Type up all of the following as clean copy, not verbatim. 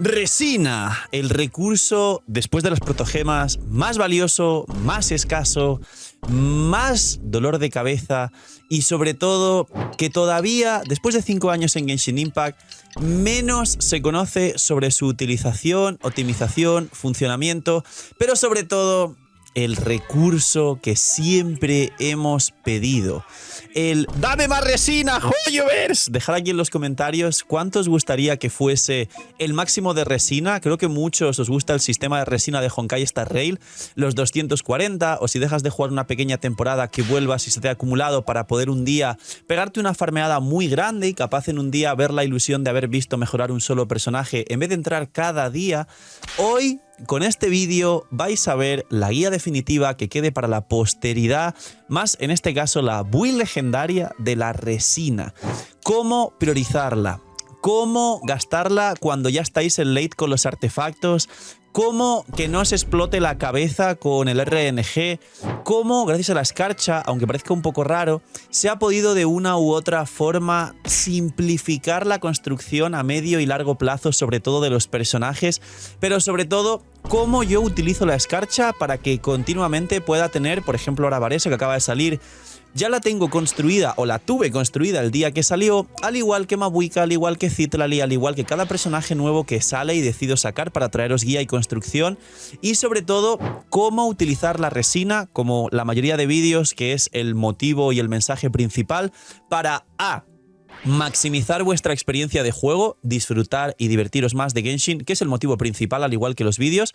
Resina, el recurso después de las protogemas más valioso, más escaso, más dolor de cabeza y sobre todo que todavía, después de 5 años en Genshin Impact, menos se conoce sobre su utilización, optimización, funcionamiento, pero sobre todo el recurso que siempre hemos pedido. El ¡dame más resina, Hoyoverse! Dejad aquí en los comentarios cuánto os gustaría que fuese el máximo de resina. Creo que muchos os gusta el sistema de resina de Honkai Star Rail, los 240, o si dejas de jugar una pequeña temporada que vuelvas y se te ha acumulado para poder un día pegarte una farmeada muy grande y capaz en un día ver la ilusión de haber visto mejorar un solo personaje en vez de entrar cada día. Hoy, con este vídeo vais a ver la guía definitiva que quede para la posteridad, más en este caso la build legendaria de la resina. Cómo priorizarla, cómo gastarla cuando ya estáis en late con los artefactos, cómo que no se explote la cabeza con el RNG, cómo gracias a la escarcha, aunque parezca un poco raro, se ha podido de una u otra forma simplificar la construcción a medio y largo plazo, sobre todo de los personajes, pero sobre todo cómo yo utilizo la escarcha para que continuamente pueda tener, por ejemplo, ahora Varese, que acaba de salir. Ya la tengo construida, o la tuve construida el día que salió, al igual que Mabuika, al igual que Citlali, al igual que cada personaje nuevo que sale y decido sacar para traeros guía y construcción. Y sobre todo, cómo utilizar la resina, como la mayoría de vídeos, que es el motivo y el mensaje principal, para maximizar vuestra experiencia de juego, disfrutar y divertiros más de Genshin, que es el motivo principal, al igual que los vídeos,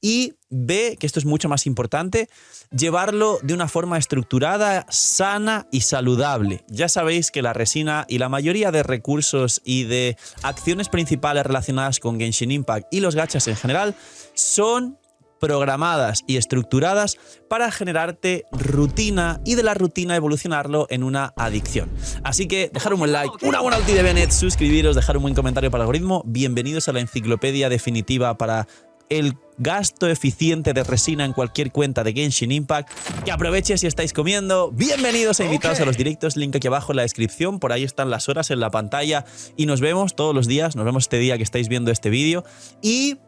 y B, que esto es mucho más importante, llevarlo de una forma estructurada, sana y saludable. Ya sabéis que la resina y la mayoría de recursos y de acciones principales relacionadas con Genshin Impact y los gachas en general son programadas y estructuradas para generarte rutina y de la rutina evolucionarlo en una adicción. Así que dejar un buen like, una buena ulti de Bennett, suscribiros, dejar un buen comentario para el algoritmo. Bienvenidos a la enciclopedia definitiva para el gasto eficiente de resina en cualquier cuenta de Genshin Impact. Que aproveche si estáis comiendo. Bienvenidos e invitados a los directos, link aquí abajo en la descripción, por ahí están las horas en la pantalla y nos vemos todos los días, nos vemos este día que estáis viendo este vídeo y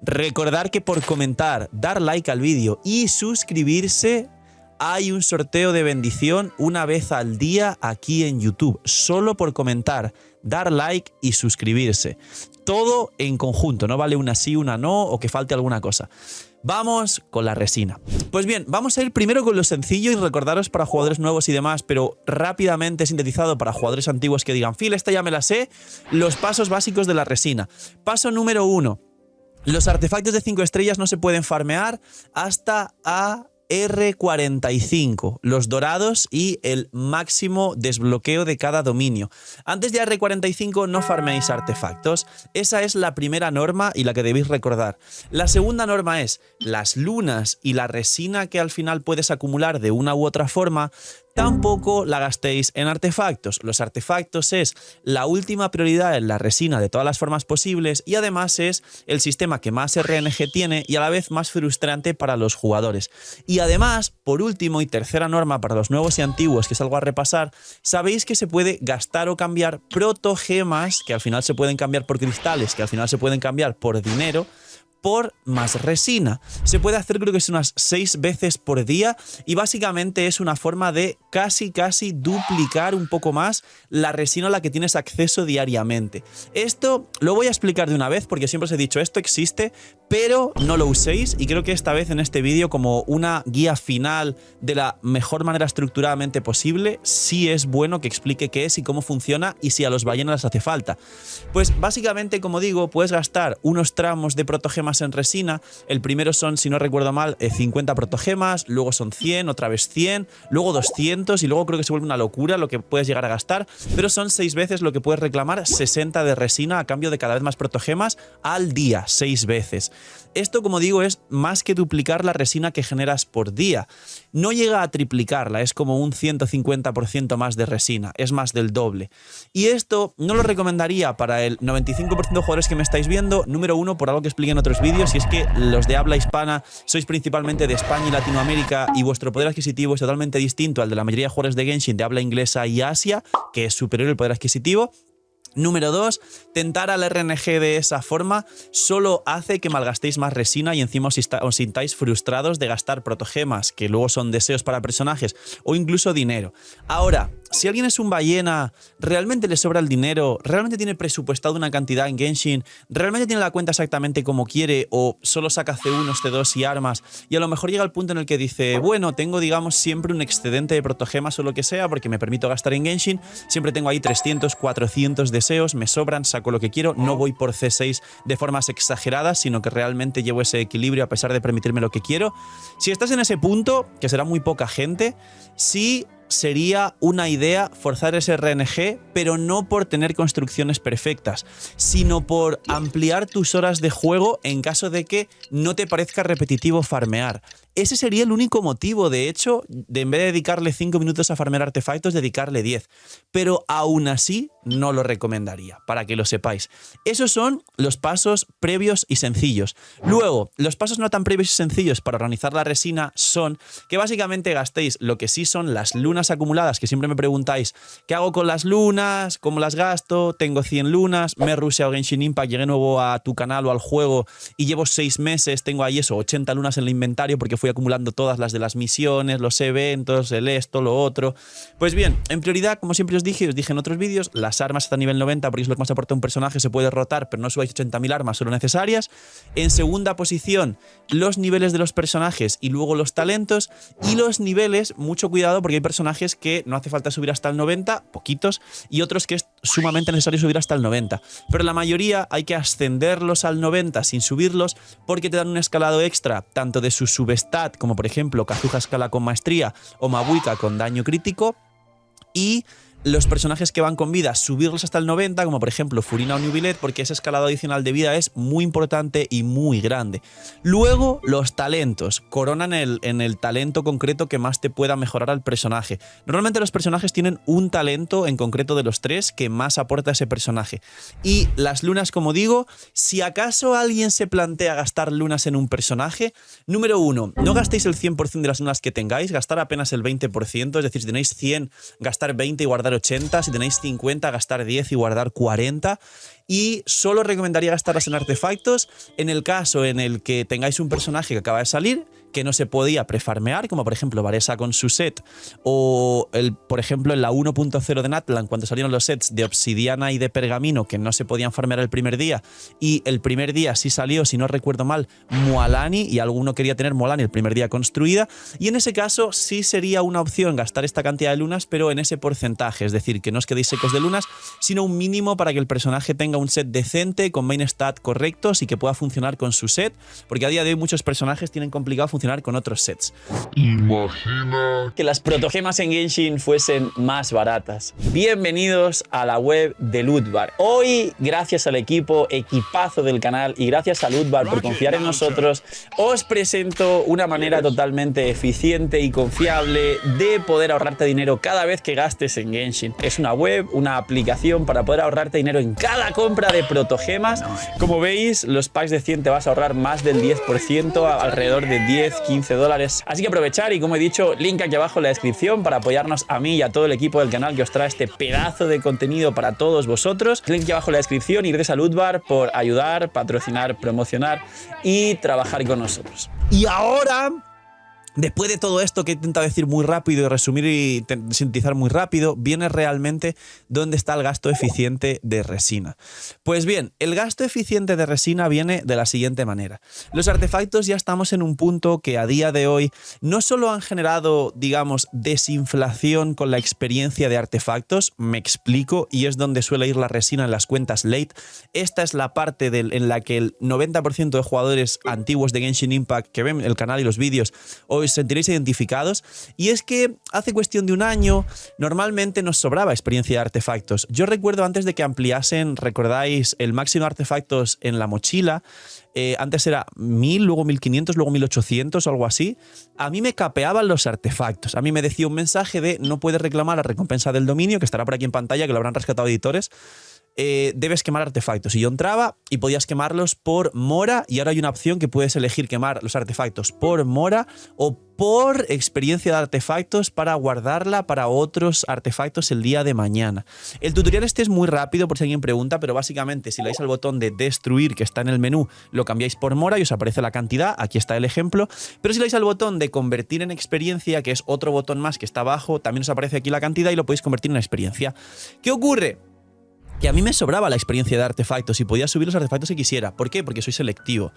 recordar que por comentar, dar like al vídeo y suscribirse hay un sorteo de bendición una vez al día aquí en YouTube. Solo por comentar, dar like y suscribirse. Todo en conjunto, no vale una sí, una no o que falte alguna cosa. Vamos con la resina. Pues bien, vamos a ir primero con lo sencillo y recordaros para jugadores nuevos y demás, pero rápidamente sintetizado para jugadores antiguos que digan, Phil, esta ya me la sé, los pasos básicos de la resina. Paso número 1. Los artefactos de 5 estrellas no se pueden farmear hasta AR45, los dorados y el máximo desbloqueo de cada dominio. Antes de AR45 no farmeéis artefactos. Esa es la primera norma y la que debéis recordar. La segunda norma es las lunas y la resina que al final puedes acumular de una u otra forma, tampoco la gastéis en artefactos. Los artefactos es la última prioridad en la resina de todas las formas posibles y además es el sistema que más RNG tiene y a la vez más frustrante para los jugadores. Y además, por último y tercera norma para los nuevos y antiguos, que es algo a repasar, sabéis que se puede gastar o cambiar protogemas, que al final se pueden cambiar por cristales, que al final se pueden cambiar por dinero, por más resina. Se puede hacer, creo que es unas 6 veces por día y básicamente es una forma de casi duplicar un poco más la resina a la que tienes acceso diariamente. Esto lo voy a explicar de una vez porque siempre os he dicho esto existe, pero no lo uséis y creo que esta vez en este vídeo como una guía final de la mejor manera estructuradamente posible, sí es bueno que explique qué es y cómo funciona y si a los ballenas les hace falta. Pues básicamente, como digo, puedes gastar unos tramos de protogemas en resina. El primero son, si no recuerdo mal, 50 protogemas, luego son 100, otra vez 100, luego 200 y luego creo que se vuelve una locura lo que puedes llegar a gastar, pero son 6 veces lo que puedes reclamar, 60 de resina a cambio de cada vez más protogemas al día, 6 veces. Esto, como digo, es más que duplicar la resina que generas por día. No llega a triplicarla, es como un 150% más de resina, es más del doble. Y esto no lo recomendaría para el 95% de jugadores que me estáis viendo, número 1, por algo que expliqué en otros vídeos, y es que los de habla hispana sois principalmente de España y Latinoamérica y vuestro poder adquisitivo es totalmente distinto al de la mayoría de jugadores de Genshin de habla inglesa y Asia, que es superior el poder adquisitivo. Número 2, tentar al RNG de esa forma solo hace que malgastéis más resina y encima os sintáis frustrados de gastar protogemas, que luego son deseos para personajes, o incluso dinero. Ahora, si alguien es un ballena, realmente le sobra el dinero, realmente tiene presupuestado una cantidad en Genshin, realmente tiene la cuenta exactamente como quiere, o solo saca C1, C2 y armas, y a lo mejor llega al punto en el que dice, bueno, tengo digamos siempre un excedente de protogemas o lo que sea, porque me permito gastar en Genshin, siempre tengo ahí 300, 400 deseos, me sobran, saco lo que quiero, no voy por C6 de formas exageradas, sino que realmente llevo ese equilibrio a pesar de permitirme lo que quiero. Si estás en ese punto, que será muy poca gente, sí sería una idea forzar ese RNG, pero no por tener construcciones perfectas, sino por ampliar tus horas de juego en caso de que no te parezca repetitivo farmear. Ese sería el único motivo, de hecho, de en vez de dedicarle 5 minutos a farmear artefactos, dedicarle 10. Pero aún así no lo recomendaría, para que lo sepáis. Esos son los pasos previos y sencillos. Luego, los pasos no tan previos y sencillos para organizar la resina son que básicamente gastéis lo que sí son las lunas acumuladas, que siempre me preguntáis, ¿qué hago con las lunas? ¿Cómo las gasto? Tengo 100 lunas, me he rusheado Genshin Impact, llegué nuevo a tu canal o al juego y llevo 6 meses, tengo ahí eso, 80 lunas en el inventario porque fui acumulando todas las de las misiones, los eventos, el esto, lo otro. Pues bien, en prioridad, como siempre os dije en otros vídeos, las armas hasta nivel 90, porque es lo que más aporta un personaje, se puede rotar, pero no subáis 80.000 armas, solo necesarias. En segunda posición, los niveles de los personajes y luego los talentos. Y los niveles, mucho cuidado porque hay personajes que no hace falta subir hasta el 90, poquitos, y otros que es sumamente necesario subir hasta el 90. Pero la mayoría hay que ascenderlos al 90 sin subirlos porque te dan un escalado extra, tanto de su substat, como por ejemplo Kazuha escala con maestría o Mabuika con daño crítico, y los personajes que van con vida, subirlos hasta el 90, como por ejemplo Furina o Nubilet, porque ese escalado adicional de vida es muy importante y muy grande. Luego, los talentos coronan en el talento concreto que más te pueda mejorar al personaje. Normalmente los personajes tienen un talento en concreto de los 3 que más aporta a ese personaje. Y las lunas, como digo, si acaso alguien se plantea gastar lunas en un personaje, número 1, no gastéis el 100% de las lunas que tengáis, gastar apenas el 20%, es decir, si tenéis 100, gastar 20 y guardar 80, si tenéis 50, gastar 10 y guardar 40. Y solo recomendaría gastarlas en artefactos en el caso en el que tengáis un personaje que acaba de salir, que no se podía prefarmear, como por ejemplo Varesa con su set, o por ejemplo en la 1.0 de Natlan, cuando salieron los sets de obsidiana y de pergamino que no se podían farmear el primer día, y el primer día sí salió, si no recuerdo mal, Mualani, y alguno quería tener Mualani el primer día construida, y en ese caso sí sería una opción gastar esta cantidad de lunas, pero en ese porcentaje, es decir, que no os quedéis secos de lunas, sino un mínimo para que el personaje tenga un set decente, con main stat correctos y que pueda funcionar con su set, porque a día de hoy muchos personajes tienen complicado funcionar con otros sets. Imagina que las protogemas en Genshin fuesen más baratas. Bienvenidos a la web de Lootbar. Hoy, gracias al equipazo del canal y gracias a Lootbar por confiar en nosotros, os presento una manera totalmente eficiente y confiable de poder ahorrarte dinero cada vez que gastes en Genshin. Es una web, una aplicación para poder ahorrarte dinero en cada compra de protogemas. Como veis, los packs de 100 te vas a ahorrar más del 10%, alrededor de 10, 15 dólares. Así que aprovechar, y como he dicho, link aquí abajo en la descripción para apoyarnos a mí y a todo el equipo del canal que os trae este pedazo de contenido para todos vosotros. Link aquí abajo en la descripción, y gracias a Lootbar por ayudar, patrocinar, promocionar y trabajar con nosotros. Y ahora, después de todo esto que he intentado decir muy rápido y resumir y sintetizar muy rápido, viene realmente dónde está el gasto eficiente de resina. Pues bien, el gasto eficiente de resina viene de la siguiente manera. Los artefactos ya estamos en un punto que a día de hoy no solo han generado, digamos, desinflación con la experiencia de artefactos, me explico, y es donde suele ir la resina en las cuentas late. Esta es la parte en la que el 90% de jugadores antiguos de Genshin Impact que ven el canal y los vídeos os sentiréis identificados, y es que hace cuestión de un año normalmente nos sobraba experiencia de artefactos. Yo recuerdo antes de que ampliasen, recordáis, el máximo de artefactos en la mochila, antes era 1000, luego 1500, luego 1800 o algo así. A mí me capeaban los artefactos, a mí me decía un mensaje de no puedes reclamar la recompensa del dominio, que estará por aquí en pantalla, que lo habrán rescatado editores. Debes quemar artefactos, y yo entraba y podías quemarlos por mora, y ahora hay una opción que puedes elegir quemar los artefactos por mora o por experiencia de artefactos para guardarla para otros artefactos el día de mañana. El tutorial este es muy rápido por si alguien pregunta, pero básicamente si le dais al botón de destruir que está en el menú, lo cambiáis por mora y os aparece la cantidad, aquí está el ejemplo, pero si le dais al botón de convertir en experiencia, que es otro botón más que está abajo, también os aparece aquí la cantidad y lo podéis convertir en experiencia. ¿Qué ocurre? Que a mí me sobraba la experiencia de artefactos y podía subir los artefactos que quisiera. ¿Por qué? Porque soy selectivo.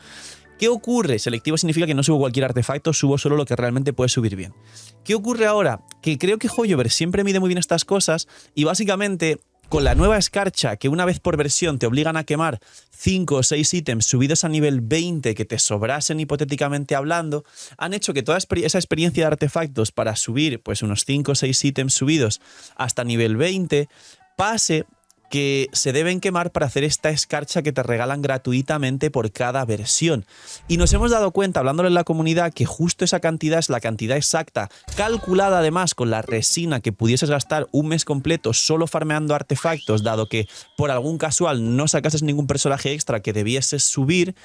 ¿Qué ocurre? Selectivo significa que no subo cualquier artefacto, subo solo lo que realmente puede subir bien. ¿Qué ocurre ahora? Que creo que Hoyoverse siempre mide muy bien estas cosas y básicamente con la nueva escarcha, que una vez por versión te obligan a quemar 5 o 6 ítems subidos a nivel 20 que te sobrasen hipotéticamente hablando, han hecho que toda esa experiencia de artefactos para subir pues unos 5 o 6 ítems subidos hasta nivel 20 pase que se deben quemar para hacer esta escarcha que te regalan gratuitamente por cada versión. Y nos hemos dado cuenta, hablándole en la comunidad, que justo esa cantidad es la cantidad exacta, calculada además con la resina que pudieses gastar un mes completo solo farmeando artefactos, dado que por algún casual no sacases ningún personaje extra que debieses subir,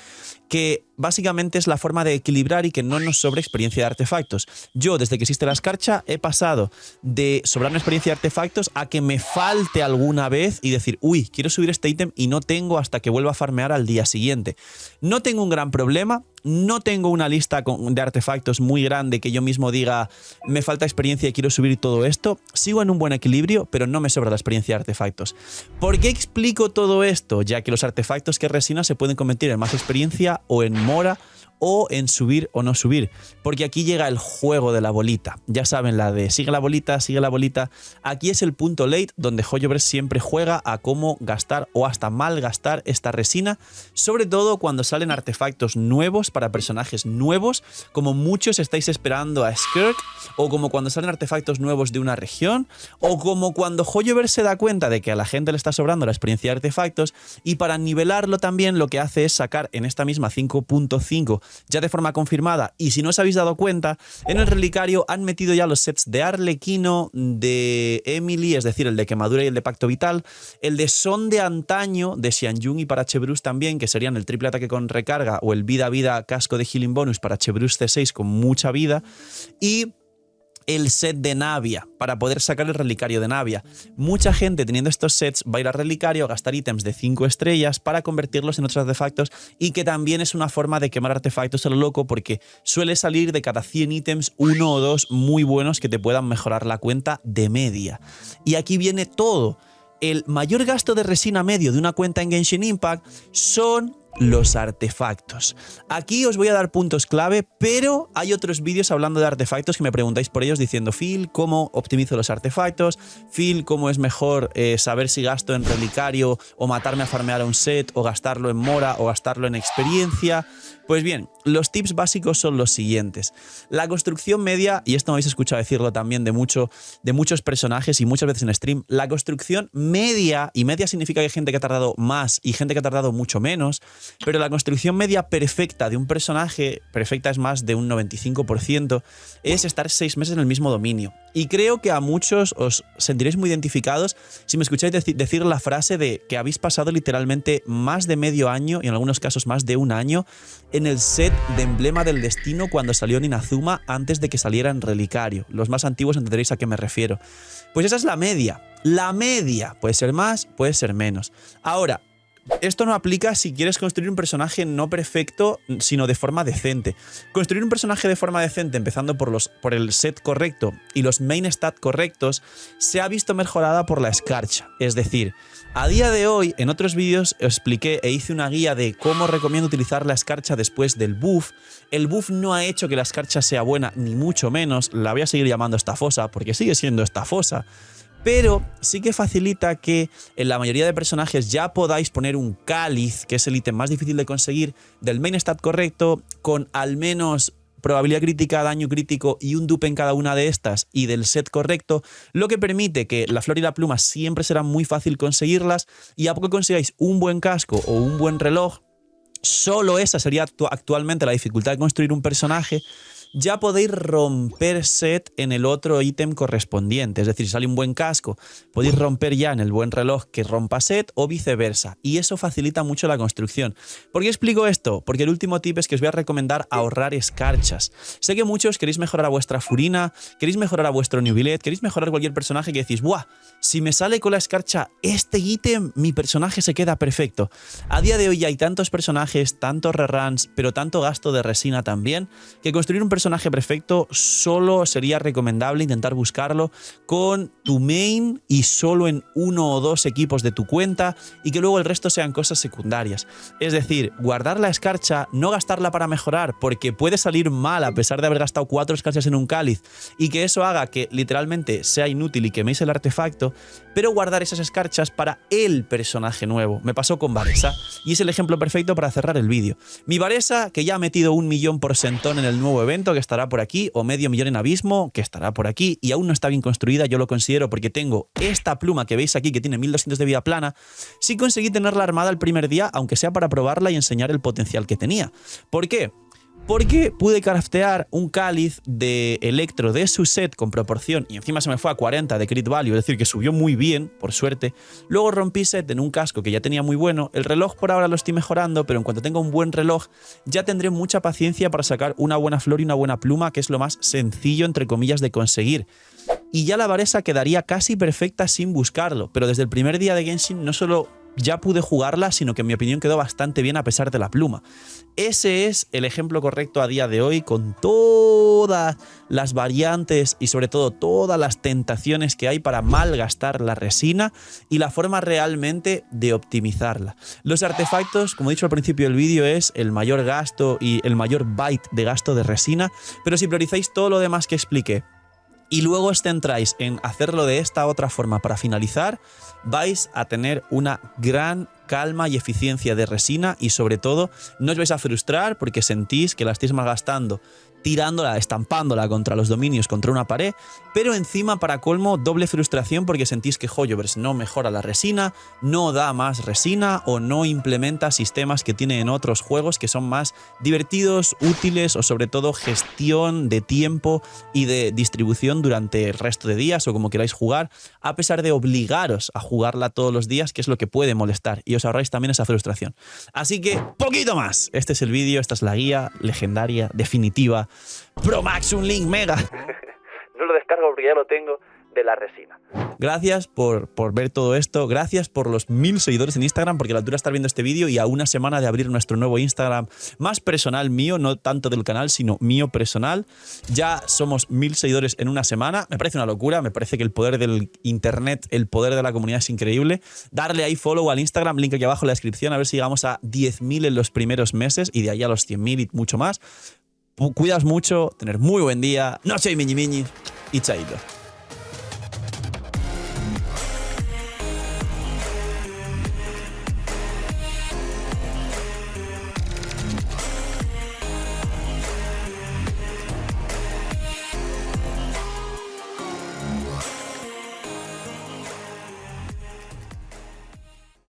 que básicamente es la forma de equilibrar y que no nos sobre experiencia de artefactos. Yo, desde que existe la escarcha, he pasado de sobrarme experiencia de artefactos a que me falte alguna vez y decir, uy, quiero subir este ítem y no tengo hasta que vuelva a farmear al día siguiente. No tengo un gran problema, no tengo una lista de artefactos muy grande que yo mismo diga, me falta experiencia y quiero subir todo esto. Sigo en un buen equilibrio, pero no me sobra la experiencia de artefactos. ¿Por qué explico todo esto? Ya que los artefactos que resina se pueden convertir en más experiencia o en mora o en subir o no subir, porque aquí llega el juego de la bolita. Ya saben, la de sigue la bolita, sigue la bolita. Aquí es el punto late donde Hoyoverse siempre juega a cómo gastar o hasta mal gastar esta resina, sobre todo cuando salen artefactos nuevos para personajes nuevos, como muchos estáis esperando a Skirk, o como cuando salen artefactos nuevos de una región, o como cuando Hoyoverse se da cuenta de que a la gente le está sobrando la experiencia de artefactos y para nivelarlo también lo que hace es sacar en esta misma 5.5 ya de forma confirmada, y si no os habéis dado cuenta, en el relicario han metido ya los sets de Arlequino, de Emily, es decir, el de Quemadura y el de Pacto Vital, el de Son de Antaño, de Xianjun y para Chevreuse también, que serían el triple ataque con recarga o el vida casco de healing bonus para Chevreuse C6 con mucha vida, y el set de Navia, para poder sacar el relicario de Navia. Mucha gente teniendo estos sets va a ir al relicario a gastar ítems de 5 estrellas para convertirlos en otros artefactos, y que también es una forma de quemar artefactos a lo loco, porque suele salir de cada 100 ítems 1 o 2 muy buenos que te puedan mejorar la cuenta de media. Y aquí viene todo. El mayor gasto de resina medio de una cuenta en Genshin Impact son los artefactos. Aquí os voy a dar puntos clave, pero hay otros vídeos hablando de artefactos que me preguntáis por ellos diciendo, Phil, ¿cómo optimizo los artefactos? Phil, ¿cómo es mejor saber si gasto en relicario o matarme a farmear a un set, o gastarlo en mora o gastarlo en experiencia? Pues bien, los tips básicos son los siguientes. La construcción media, y esto me habéis escuchado decirlo también de muchos personajes y muchas veces en stream, la construcción media, y media significa que hay gente que ha tardado más y gente que ha tardado mucho menos, pero la construcción media perfecta de un personaje, perfecta es más de un 95%, es estar 6 meses en el mismo dominio. Y creo que a muchos os sentiréis muy identificados si me escucháis decir la frase de que habéis pasado literalmente más de medio año, y en algunos casos más de un año, en el set de Emblema del Destino cuando salió en Inazuma antes de que saliera en Relicario. Los más antiguos entenderéis a qué me refiero. Pues esa es la media. La media puede ser más, puede ser menos. Ahora, esto no aplica si quieres construir un personaje no perfecto, sino de forma decente. Construir un personaje de forma decente, empezando por el set correcto y los main stat correctos, se ha visto mejorada por la escarcha. Es decir, a día de hoy, en otros vídeos expliqué e hice una guía de cómo recomiendo utilizar la escarcha después del buff. El buff no ha hecho que la escarcha sea buena, ni mucho menos. La voy a seguir llamando estafosa, porque sigue siendo estafosa. Pero sí que facilita que en la mayoría de personajes ya podáis poner un cáliz, que es el ítem más difícil de conseguir, del main stat correcto, con al menos probabilidad crítica, daño crítico y un dupe en cada una de estas, y del set correcto, lo que permite que la flor y la pluma siempre será muy fácil conseguirlas, y a poco consigáis un buen casco o un buen reloj, solo esa sería actualmente la dificultad de construir un personaje. ya podéis romper set en el otro ítem correspondiente. Es decir, si sale un buen casco, podéis romper ya en el buen reloj que rompa set o viceversa. Y eso facilita mucho la construcción. ¿Por qué explico esto? Porque el último tip es que os voy a recomendar ahorrar escarchas. Sé que muchos queréis mejorar a vuestra Furina, queréis mejorar a vuestro New Billet, queréis mejorar cualquier personaje que decís, ¡buah! Si me sale con la escarcha este ítem, mi personaje se queda perfecto. A día de hoy hay tantos personajes, tantos reruns, pero tanto gasto de resina también, que construir un personaje perfecto solo sería recomendable intentar buscarlo con tu main y solo en 1 o 2 equipos de tu cuenta y que luego el resto sean cosas secundarias. Es decir, guardar la escarcha, no gastarla para mejorar, porque puede salir mal a pesar de haber gastado 4 escarchas en un cáliz y que eso haga que literalmente sea inútil y queméis el artefacto, pero guardar esas escarchas para el personaje nuevo. Me pasó con Varesa y es el ejemplo perfecto para cerrar el vídeo. Mi Varesa, que ya ha metido 1 millón por sentón en el nuevo evento, que estará por aquí, o medio millón en Abismo, que estará por aquí, y aún no está bien construida, yo lo considero, porque tengo esta pluma que veis aquí, que tiene 1200 de vida plana. Sí conseguí tenerla armada el primer día, aunque sea para probarla y enseñar el potencial que tenía. ¿Por qué? Porque pude craftear un cáliz de electro de su set con proporción y encima se me fue a 40 de crit value, es decir, que subió muy bien, por suerte. Luego rompí set en un casco que ya tenía muy bueno. El reloj por ahora lo estoy mejorando, pero en cuanto tenga un buen reloj ya tendré mucha paciencia para sacar una buena flor y una buena pluma, que es lo más sencillo, entre comillas, de conseguir. Y ya la Varesa quedaría casi perfecta sin buscarlo, pero desde el primer día de Genshin no solo ya pude jugarla, sino que en mi opinión quedó bastante bien a pesar de la pluma. Ese es el ejemplo correcto a día de hoy, con todas las variantes y sobre todo todas las tentaciones que hay para malgastar la resina y la forma realmente de optimizarla. Los artefactos, como he dicho al principio del vídeo, es el mayor gasto y el mayor byte de gasto de resina, pero si priorizáis todo lo demás que expliqué y luego os centráis en hacerlo de esta otra forma para finalizar, vais a tener una gran calma y eficiencia de resina y sobre todo no os vais a frustrar porque sentís que la estáis malgastando tirándola, estampándola contra los dominios, contra una pared, pero encima para colmo doble frustración porque sentís que Hoyoverse no mejora la resina, no da más resina o no implementa sistemas que tiene en otros juegos que son más divertidos, útiles o sobre todo gestión de tiempo y de distribución durante el resto de días o como queráis jugar, a pesar de obligaros a jugarla todos los días, que es lo que puede molestar, y os ahorráis también esa frustración. Así que poquito más. Este es el vídeo, esta es la guía legendaria, definitiva, Pro Max Unlink Mega. No lo descargo porque ya lo tengo, de la resina. Gracias por ver todo esto, gracias por los 1000 seguidores en Instagram, porque a la altura de estar viendo este vídeo y a una semana de abrir nuestro nuevo Instagram más personal mío, no tanto del canal, sino mío personal. Ya somos 1000 seguidores en una semana, me parece una locura, me parece que el poder del internet, el poder de la comunidad es increíble. Darle ahí follow al Instagram, link aquí abajo en la descripción, a ver si llegamos a 10.000 en los primeros meses y de ahí a los 100.000 y mucho más. Cuidaos mucho, tener muy buen día, noche y miñi miñi y chaito.